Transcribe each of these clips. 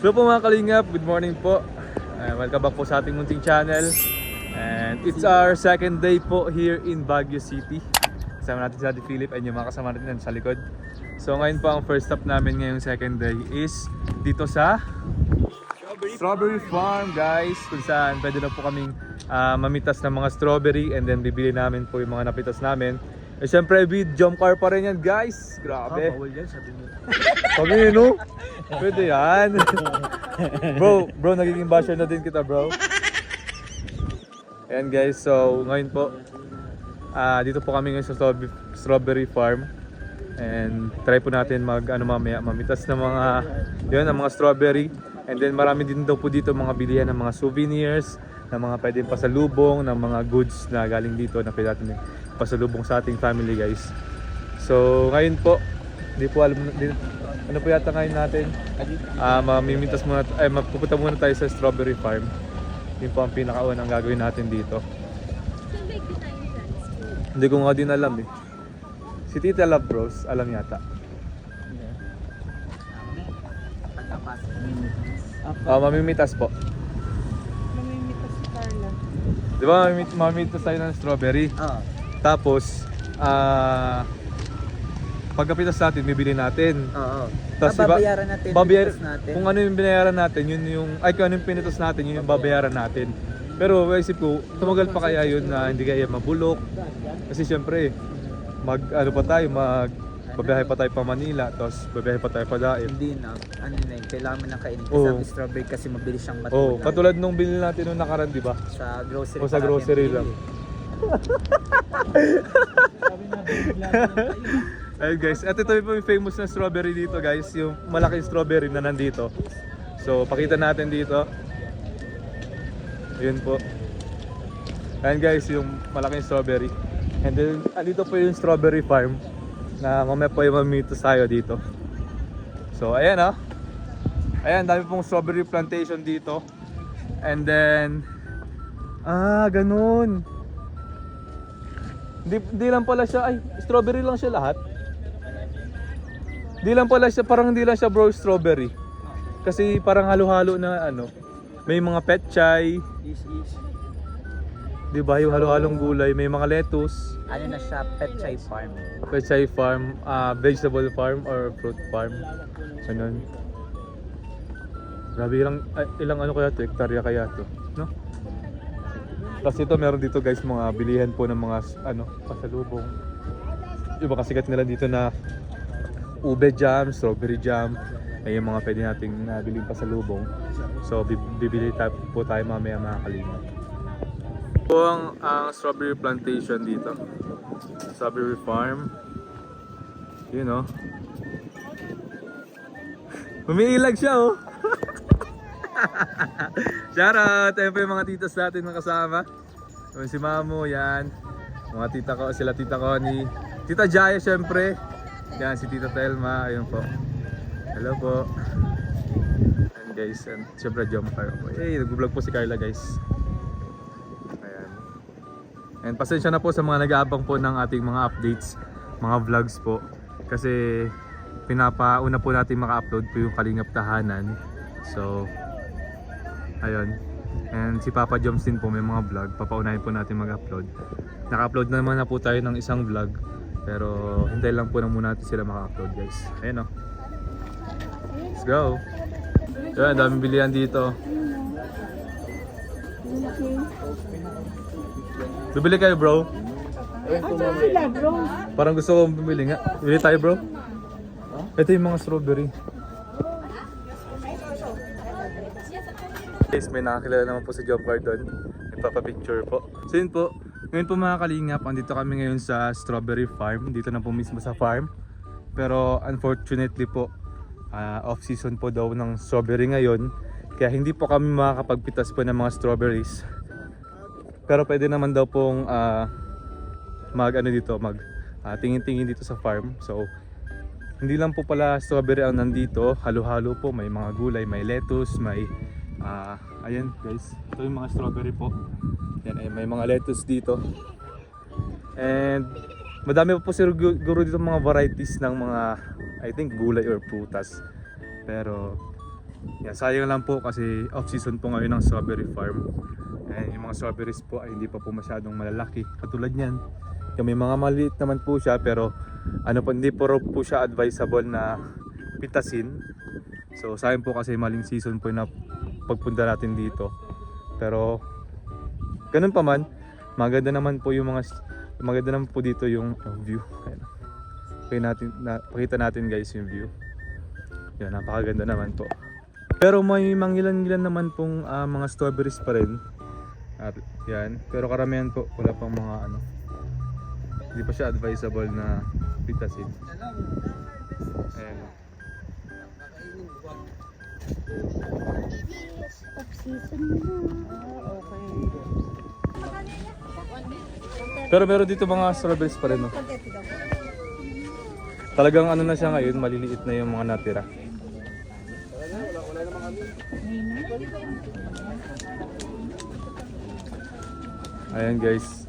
Hello po mga kalingap, good morning po. Welcome back po sa ating munting channel. And it's our second day po here in Baguio City. Kasama natin si Ate Philip and yung mga kasama natin sa likod. So ngayon po ang first stop namin ngayong second day is dito sa Strawberry Farm guys. Kung saan pwede na po kaming mamitas ng mga strawberry and then bibili namin po yung mga napitas namin. Eh syempre with jump car pa rin yan guys. Grabe. Bawal yan, sabi mo. Sabi niyo no? Pwede yan. bro, nagiging basher na din kita bro. Ayan guys, so ngayon po dito po kami ngayon sa Strawberry Farm. And try po natin mamaya mamitas ng mga ng mga strawberry. And then marami din daw po dito mga bilihan ng mga souvenirs, ng mga pwedeng pasalubong, ng mga goods na galing dito na pwede natin pasalubong sa ating family guys. So ngayon po, hindi po alam ano po yata ngayon natin. Mamimitas muna, mapupunta muna tayo sa Strawberry Farm. Yun po ang pinakaunang gagawin natin dito. Hindi ko nga din alam eh. Si Tita Love Bros, alam yata. Mamimitas po. Mamimitas si Carla. Di ba mamimitas tayo ng strawberry? Oo. Tapos, pagkapitas natin, bibili natin. Oo. Tapos babayaran natin. Natin. Kung ano yung binayaran natin, kung ano yung pinitos natin, yun yung babayaran natin. Pero maisip ko, tumagal pa kaya yun na hindi kaya mabulok. Kasi syempre, babiyahe pa tayo pa Manila, tapos babiyahe pa tayo pa Daet. Hindi na. Ano na yun, kailangan mo ng kainin. Kasi ang strawberry kasi mabilis siyang matunaw. Oo, katulad nung binili natin nung nakaraan, di ba? Sa grocery. O sa grocery lang. Ayun guys, at ito po yung famous na strawberry dito guys, yung malaking strawberry na nandito. So pakita natin dito. Yun po. Ayun guys, yung malaking strawberry. And then andito po yung Strawberry Farm na mamaya po yung mamitos tayo dito. So ayan ayan, dami pong strawberry plantation dito. And then ganun. Hindi lang pala siya, strawberry lang siya lahat. Hindi lang pala siya, parang hindi lang siya bro strawberry. Kasi parang halo-halo na may mga petchay. Di ba yung halo-halong gulay, may mga lettuce. Ano na siya, Petchay Farm. Petchay farm, vegetable farm or fruit farm. Ganun. Grabe ilang kaya to, hektarya kaya to, no? Tapos ito meron dito guys mga bilihan po ng mga pasalubong. Yung mga sikat nila dito na ube jam, strawberry jam, ay yung mga pwede nating bilhin pasalubong. So bibili po tayo mamaya mga kalingap. Ito ang strawberry plantation dito. Strawberry farm. Yun Umiilag siya Shoutout! Ayan po yung mga titas natin na kasama. Si Mamo, yan. Mga tita ko, sila Tita Connie. Tita Jaya syempre. Yan, si Tita Telma. Ayun po. Hello po. And guys, and syempre jumper po. Nag-vlog po si Carla guys. Ayan. And pasensya na po sa mga nag-aabang po ng ating mga updates, mga vlogs po. Kasi pinapauna po natin maka-upload po yung Kalingap Tahanan. So ayun. And si Papa Joms din po may mga vlog. Papaunahin po natin mag-upload. Naka-upload naman na po tayo ng isang vlog. Pero hintay lang po na muna natin sila maka-upload guys. Ayun Let's go. Ayun, daming bilihan dito. Bibili kayo bro? Sila, bro. Parang gusto ko bumili nga. Bili tayo bro? Ito yung mga strawberry. Guys, may nakakilala naman po si Job Gardon. Nagpapapicture po. So yun po. Ngayon po mga kalingap, andito kami ngayon sa Strawberry Farm. Dito na po mismo sa farm. Pero unfortunately po, off-season po daw ng strawberry ngayon. Kaya hindi po kami makakapagpitas po ng mga strawberries. Pero pwede naman daw pong tingin-tingin dito sa farm. So hindi lang po pala strawberry ang nandito. Halo-halo po. May mga gulay, may lettuce, may ayan guys, ito yung mga strawberry po. Yan, may mga lettuce dito. And madami pa po siguro dito mga varieties ng mga I think gulay or prutas. Pero Yeah, sayang lang po kasi off-season po ngayon ng strawberry farm. And yung mga strawberries po ay hindi pa po masyadong malalaki. Katulad niyan. Yung may mga maliit naman po siya pero ano po, hindi po siya advisable na pitasin. So sayang po kasi maling season po na pagpunta natin dito. Pero ganun pa man, maganda naman po yung maganda naman po dito yung view. Ayan. Pakita natin guys yung view. Yan, napakaganda naman po. Pero may mangilan-ngilan naman pong mga strawberries pa rin. At yan, pero karamihan po wala pang mga ano. Hindi pa siya advisable na pitasin. Ayan. Off-season na. Okay. Pero meron dito mga strawberries pa rin, no? Talagang ano na siya ngayon, maliliit na yung mga natira. Ayan guys.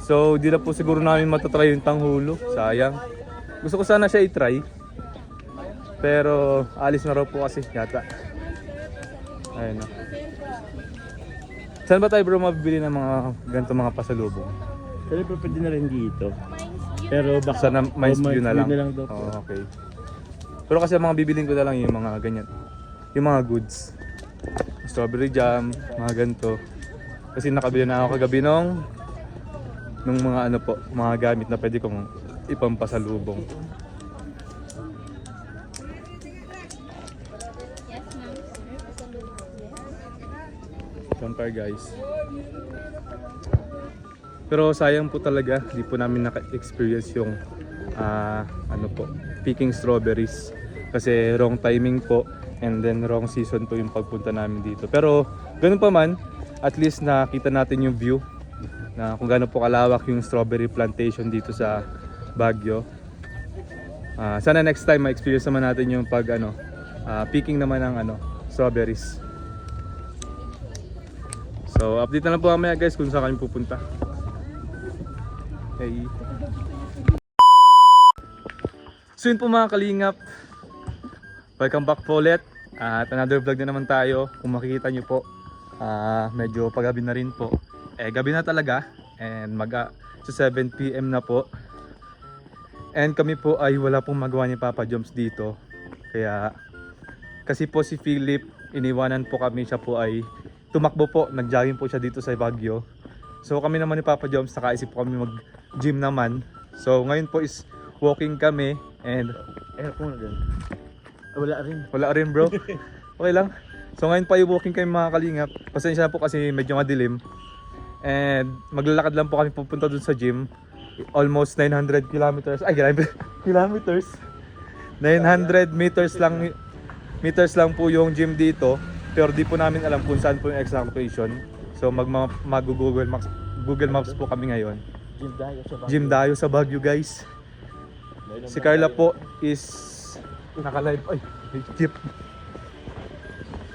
So, di na po siguro namin matatry yung tanghulo. Sayang. Gusto ko sana siya i-try. Pero, alis na raw po kasi yata. Ayan na. Saan ba tayo bro mabibili ng mga ganito mga pasalubong? Pero pwede na rin dito. Pero baka Sana Mines View na lang. daw po. Oh, okay. Pero kasi ang mga bibiling ko na lang yung mga ganyan. Yung mga goods. Strawberry jam, mga ganito. Kasi nakabili na ako kagabi nung mga ano po, mga gamit na pwede kong ipampasalubong. Compare guys. Pero sayang po talaga, di po namin naka-experience yung ano po, picking strawberries. Kasi wrong timing po and then wrong season po yung pagpunta namin dito. Pero ganun pa man, at least nakita natin yung view na kung gaano po kalawak yung strawberry plantation dito sa Baguio. Sana next time ma-experience naman natin yung pag picking naman ng strawberries. So update na lang po mamaya guys kung saan kami pupunta. Hey. So yun po mga kalingap, welcome back po ulit at another vlog na naman tayo. Kung makikita nyo po, medyo paggabi na rin po. Gabi na talaga and sa 7 PM na po. And kami po ay wala pong magawa ni Papa Joms dito. Kaya kasi po si Philip, iniwanan po kami, siya po ay tumakbo po, nag-jogging po siya dito sa Baguio. So kami naman ni Papa Joms, nakaisip po kami mag-gym naman. So ngayon po is walking kami and Aircon na din. Wala rin. wala rin bro. Okay lang. So ngayon pa i-walking kami mga kalingap. Pasensya na po kasi medyo madilim. And maglalakad lang po kami pupunta dun sa gym. Almost 900 kilometers. Ay, kilometers. 900 meters lang po yung gym dito. Pero di po namin alam kung saan po yung exact location. So mag-Google Maps po kami ngayon. Gym Dayo sa Baguio guys. Si Carla po is naka-live. Ay, jeep.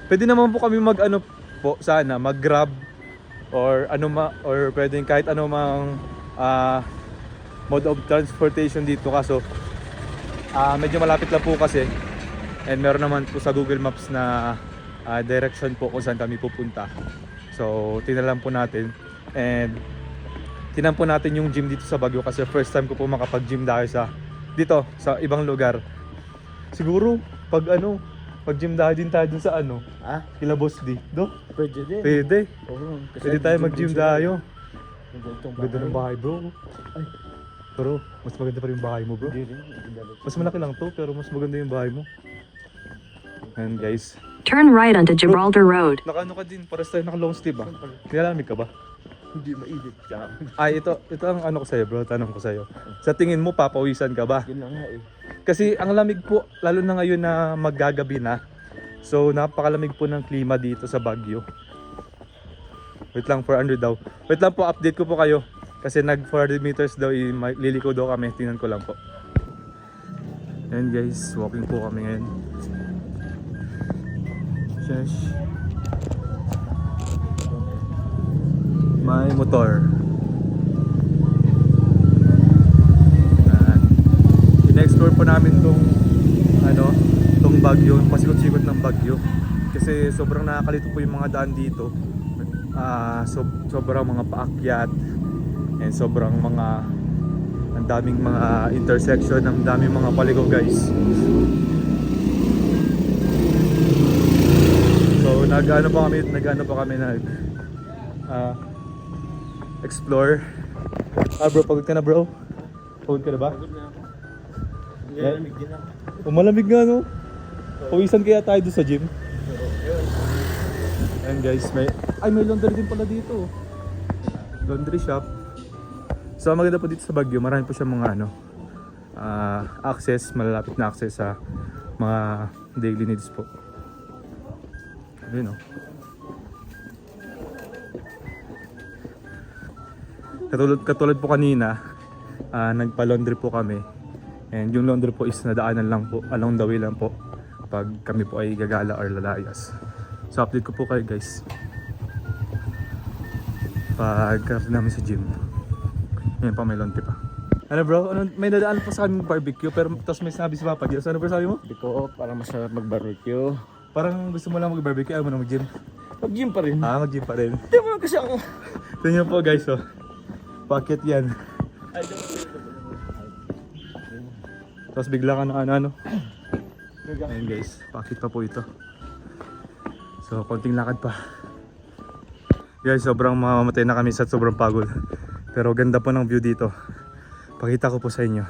Pwede naman po kami mag-grab or pwedeng kahit mang mode of transportation dito, kaso medyo malapit lang po kasi and meron naman po sa Google Maps na direction po kung saan kami pupunta. So tinalan po natin and tinan po natin yung gym dito sa Baguio kasi first time ko po makapag-gym dahil dito sa ibang lugar. Siguro pag gym dahil din tayo dun sa kila Boss D. Pwede din. Pwede. Oo, kasi Pwede tayo mag-gym tayo. Ang ganitong Ganda ng bahay bro. Ay. Pero mas maganda pa rin yung bahay mo bro. Hindi rin. Mas malaki lang to pero mas maganda yung bahay mo. Ayan guys. Turn right onto Gibraltar Road. Naka ka din, pares tayo naka long sleeve ah. Nilalamig ka ba? Hindi mainit ka. Ay ito ang ko sa'yo bro, tanong ko sa'yo. Sa tingin mo papawisan ka ba? Yun na nga eh. Kasi ang lamig po, lalo na ngayon na maggagabi na. So napakalamig po ng klima dito sa Baguio. Wait lang, 400 daw. Wait lang po, update ko po kayo. Kasi nag 400 meters daw, liliko daw kami. Tingnan ko lang po. Ayan guys, walking po kami ngayon. Sheesh. May motor. In-explore po namin tong Baguio, pasikot-sikot ng Baguio. kasi sobrang nakakalito po yung mga daan dito. Sobrang mga paakyat and sobrang mga ang daming mga intersection, ang daming mga paligo guys. So nag-ano pa kami explore. Bro, pagod ka na bro? Pagod ka na ba? Lalamig din ako. Malamig nga no? Pawisan kaya tayo doon sa gym? Ayan guys, may laundry din pala dito. Laundry shop. So maganda po dito sa Baguio, marami po siyang mga access, malalapit na access sa mga daily needs po. Ayun o. Katulad po kanina, nagpa-laundry po kami. And yung laundry po is nadaanan lang po, along the way lang po pag kami po ay gagala or lalayas. So update ko po kayo guys pagkarating namin sa gym. Ngayon pa may laundry pa. Ano bro? May nadaan po sa aming barbecue pero tapos may sinabi si Papa Diyos. Ano bro sabi mo? Hindi ko, parang masarap mag-barbecue. Parang gusto mo lang mag-barbecue, ayaw mo na mag-gym. Mag-gym pa rin. Mag-gym pa rin. Hindi mo kasi ako. Tingnan po guys oh. Packet yan. Tapos bigla ka na ano. Ayun guys, packet pa po ito. So konting lakad pa. Guys, sobrang mamamatay na kami sa sobrang pagod. Pero ganda po ng view dito. Pakita ko po sa inyo.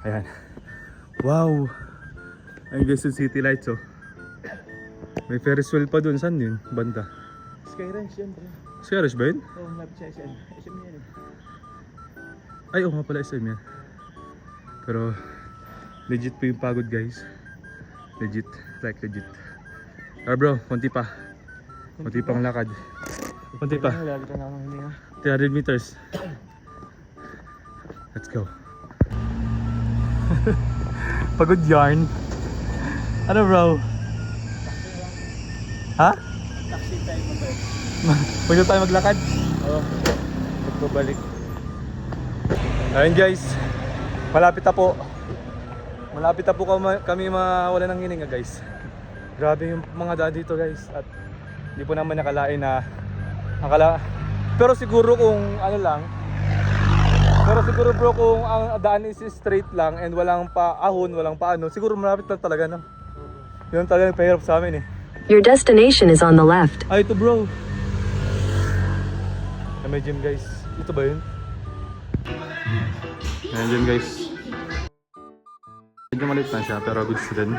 Ayan. Wow! Ayun guys, yung city lights oh. May Ferris wheel pa dun. Saan yun? Banda. Skyrange yan, bro. Skyrange ba yun? Oo, lapit siya SM. SM yan eh. Ay, oo nga pala SM yan. Pero legit po yung pagod guys. Legit, like legit. Bro, konti pa. Konti pang lakad. Konti pa. Lalito na akong hininga. 300 meters. Let's go. Pagod yarn. Ano bro? Ha? Taxi time mo ba? Pwede tayo maglakad? Oo. Magbabalik. Ayun guys. Malapit na po. Malapit na po kami mawala ng hininga guys. Grabe yung mga daan dito guys. At hindi po naman nakalain na pero siguro kung ano lang, pero siguro bro kung ang daan is straight lang and walang pa ahon, walang pa ano, siguro malapit na talaga no. Yun talaga nagpahirap sa amin eh. Your destination is on the left. Ay ito bro. May gym guys. Ito ba yun? Ayan gym guys. Medyo maliit na siya pero goods din.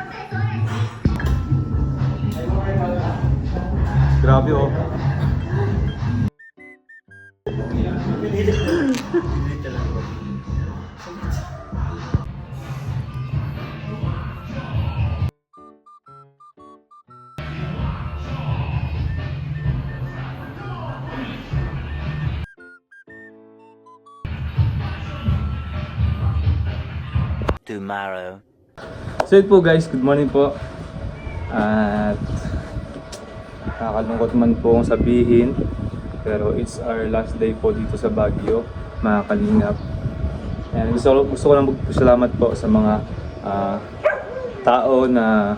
Grabe oh. Tomorrow. So yun po guys, good morning po. At nakakalungkot man po kung sabihin, pero it's our last day po dito sa Baguio, mga kalingap. And gusto ko lang magpasalamat po sa mga tao na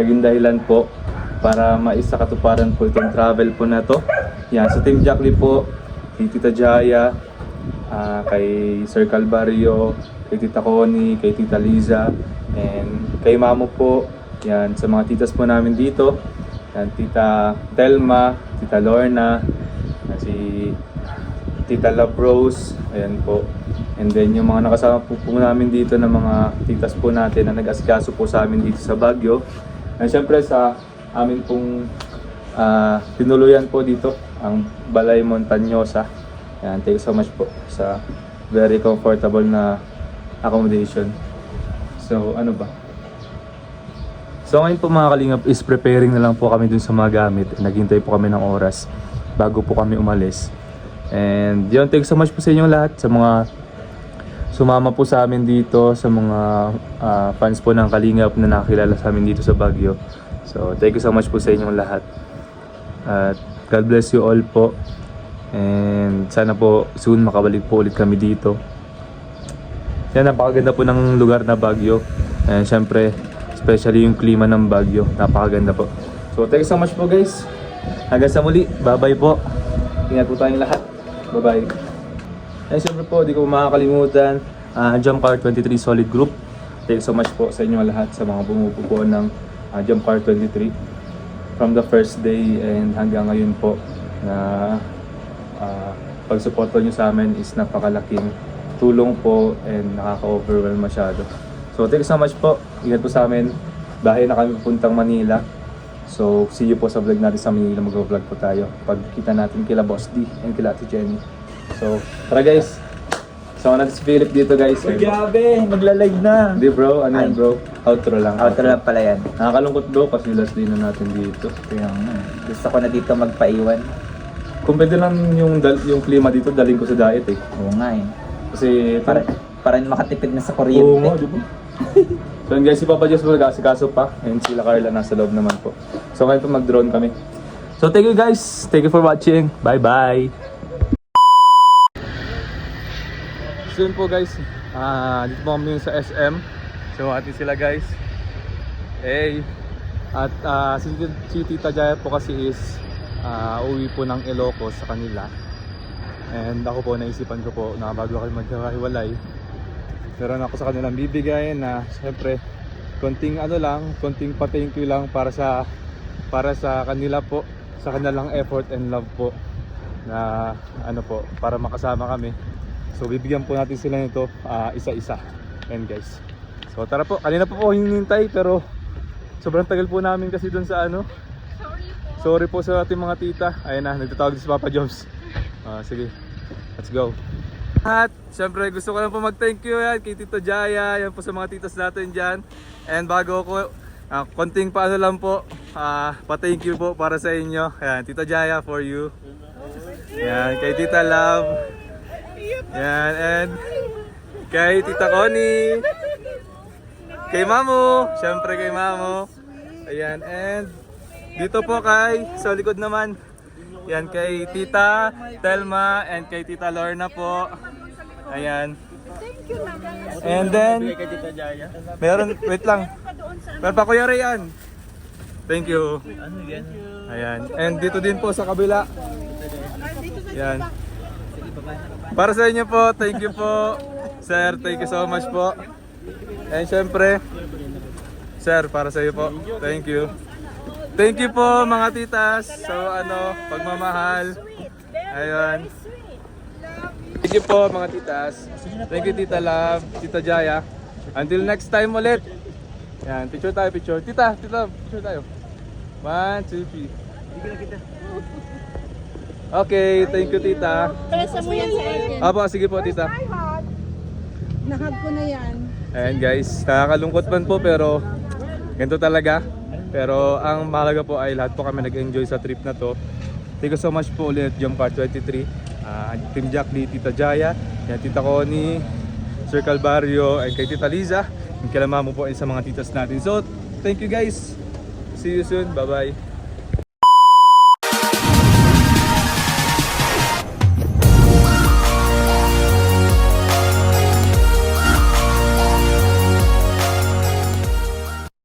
naging dahilan po para maisakatuparan po itong travel po na to. Yan, sa Team Jackly po, kay Tita Jaya, kay Sir Calvario, kay Tita Connie, kay Tita Liza, and kay Mamo po. Yan, sa mga titas po namin dito. Yan, Tita Telma, Tita Lorna, si Tita Love Rose, ayan po. And then yung mga nakasama po namin dito na mga titas po natin na nag-asikaso po sa amin dito sa Baguio. And syempre sa amin pong tinuluyan po dito, ang Balay Montañosa. Yan, thank you so much po sa very comfortable na accommodation. So ano ba? So ngayon po mga kalingap is preparing na lang po kami dun sa mga gamit. Naghintay po kami ng oras bago po kami umalis. And yun, thank you so much po sa inyong lahat, sa mga sumama po sa amin dito, sa mga fans po ng Kalingap na nakilala sa amin dito sa Baguio. So thank you so much po sa inyong lahat. At God bless you all po. And sana po soon makabalik po ulit kami dito. Yan, napakaganda po ng lugar na Baguio. And syempre, especially yung klima ng Baguio, napakaganda po. So thank you so much po guys. Hanggang sa muli, bye-bye po. Ingat po tayong lahat. Bye-bye. And syempre po, di ko makakalimutan, Jump Car 23 Solid Group. Thank you so much po sa inyo lahat, sa mga bumubuo ng Jump Car 23. From the first day and hanggang ngayon po na pag-suporto nyo sa amin is napakalaking tulong po and nakaka-overwhelm masyado. So thank you so much po. Ingat po sa amin. Bahay na kami pupuntang Manila. So see you po sa vlog natin sa Manila. Mag-vlog po tayo. Pagkita natin kila Boss D and kila Ate Jenny. So tara guys. Sama natin si Philip dito guys. Grabe, magla-live na. Hindi bro, ano yan bro? Outro lang. Outro lang pala yan. Nakakalungkot bro kasi last day na natin dito. Kaya nga, gusto ko na dito magpaiwan. Kung pwede lang yung klima dito, daling ko sa diet eh. Oo nga eh. Kasi Para makatipid na sa oo kuryente. nga, di ba? So yun guys, si Papa Diyos po nag-asikaso pa and sila Carla nasa loob naman po. So ngayon po mag-drone kami. So thank you guys. Thank you for watching. Bye bye. So yun po guys. Dito po kami sa SM. So atin sila guys. Hey. At si Tita Jaya po kasi is uwi po ng Ilocos sa kanila. And ako po, naisipan ko po na bago kayo magkakahiwalay, meron ako sa kanilang bibigay na syempre konting konting pa-thank you lang para sa kanila po, sa kanilang effort and love po na para makasama kami. So bibigyan po natin sila nito isa-isa. And guys, so tara po, kanina po hinihintay pero sobrang tagal po namin kasi dun sa sorry po sa ating mga tita. Ayun na, nagtatawag si Papa Jobs. Sige, let's go. At syempre gusto ko lang po mag-thank you yan kay Tita Jaya, yan po sa mga titas natin dyan. And bago ko, konting lang po, pa-thank you po para sa inyo. Ayan, Tita Jaya for you. Yan, kay Tita Love. Yan, and kay Tita Connie. Kay Mamo, syempre kay Mamo. Ayan, and dito po sa likod naman. Yan kay Tita Telma and kay Tita Lorna po. Ayan. And then wait lang. Meron pa Kuya Rayan. Thank you. Ayan. And dito din po sa kabila. Ayan. Para sa inyo po, thank you po. Sir, thank you so much po. And syempre, sir, para sa iyo po. Thank you. Thank you po mga titas. So pagmamahal. Ayun. Thank you po mga titas. Thank you Tita Love, Tita Jaya. Until next time ulit. Yan, picture tayo, picture. Tita, picture tayo. 1, 2, 3. Okay, thank you Tita. Presa mo yan sa akin. Apo, sige po Tita. Nahag ko na yan. Ayan guys, nakakalungkot man po pero ganito talaga. Pero ang mahalaga po ay lahat po kami nag-enjoy sa trip na to. Thank you so much po ulit Jump Car 23, Team Jack Lee, Tita Jaya, Tita Connie, Sir Calvario, and kay Tita Liza, and kay Mamo po sa mga titas natin. So thank you guys, see you soon, bye bye.